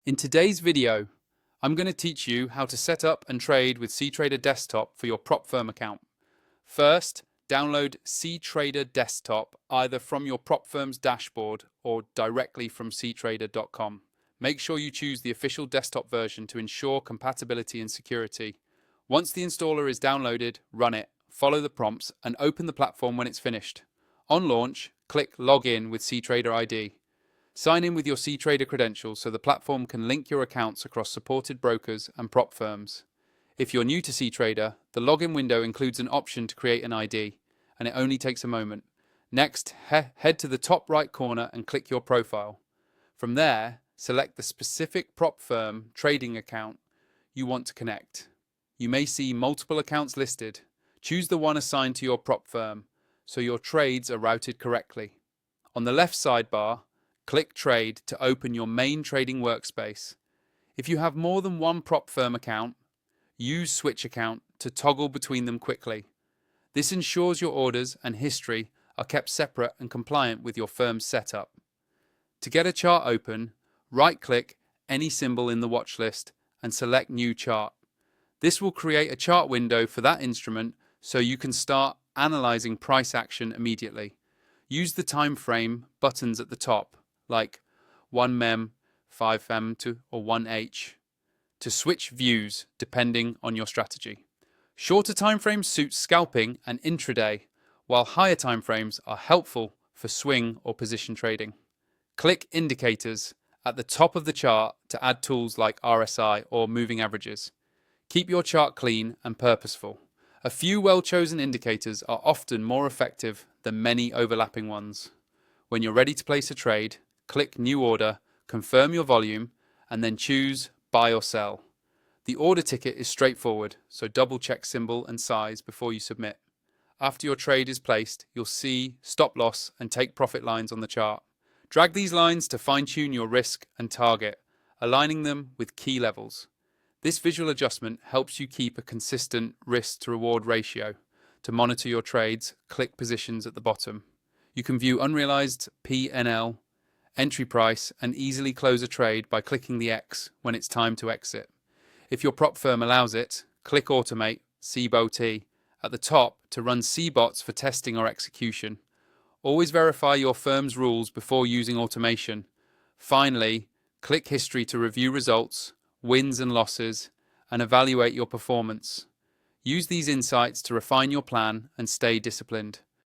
In today's video, I'm going to teach you how to set up and trade with Ctrader Desktop for your prop firm account. First, download Ctrader Desktop either from your prop firm's dashboard or directly from ctrader.com. Make sure you choose the official desktop version to ensure compatibility and security. Once the installer is downloaded, run it, follow the prompts, and open the platform when it's finished. On launch, click Login with Ctrader ID. Sign in with your Ctrader credentials so the platform can link your accounts across supported brokers and prop firms. If you're new to Ctrader, the login window includes an option to create an ID, and it only takes a moment. Next, head to the top right corner and click your profile. From there, select the specific prop firm trading account you want to connect. You may see multiple accounts listed. Choose the one assigned to your prop firm so your trades are routed correctly. On the left sidebar, click Trade to open your main trading workspace. If you have more than one prop firm account, use Switch Account to toggle between them quickly. This ensures your orders and history are kept separate and compliant with your firm's setup. To get a chart open, right-click any symbol in the watch list and select New Chart. This will create a chart window for that instrument so you can start analyzing price action immediately. Use the time frame buttons at the top, like 1 mem, 5 mem or 1h, to switch views depending on your strategy. Shorter timeframes suit scalping and intraday, while higher timeframes are helpful for swing or position trading. Click Indicators at the top of the chart to add tools like RSI or moving averages. Keep your chart clean and purposeful. A few well-chosen indicators are often more effective than many overlapping ones. When you're ready to place a trade, click New Order, confirm your volume, and then choose Buy or Sell. The order ticket is straightforward, so double-check symbol and size before you submit. After your trade is placed, you'll see stop loss and take profit lines on the chart. Drag these lines to fine-tune your risk and target, aligning them with key levels. This visual adjustment helps you keep a consistent risk-to-reward ratio. To monitor your trades, click Positions at the bottom. You can view unrealized P&L, entry price, and easily close a trade by clicking the X when it's time to exit. If your prop firm allows it, click Automate, CBOT, at the top to run CBOTs for testing or execution. Always verify your firm's rules before using automation. Finally, click History to review results, wins and losses, and evaluate your performance. Use these insights to refine your plan and stay disciplined.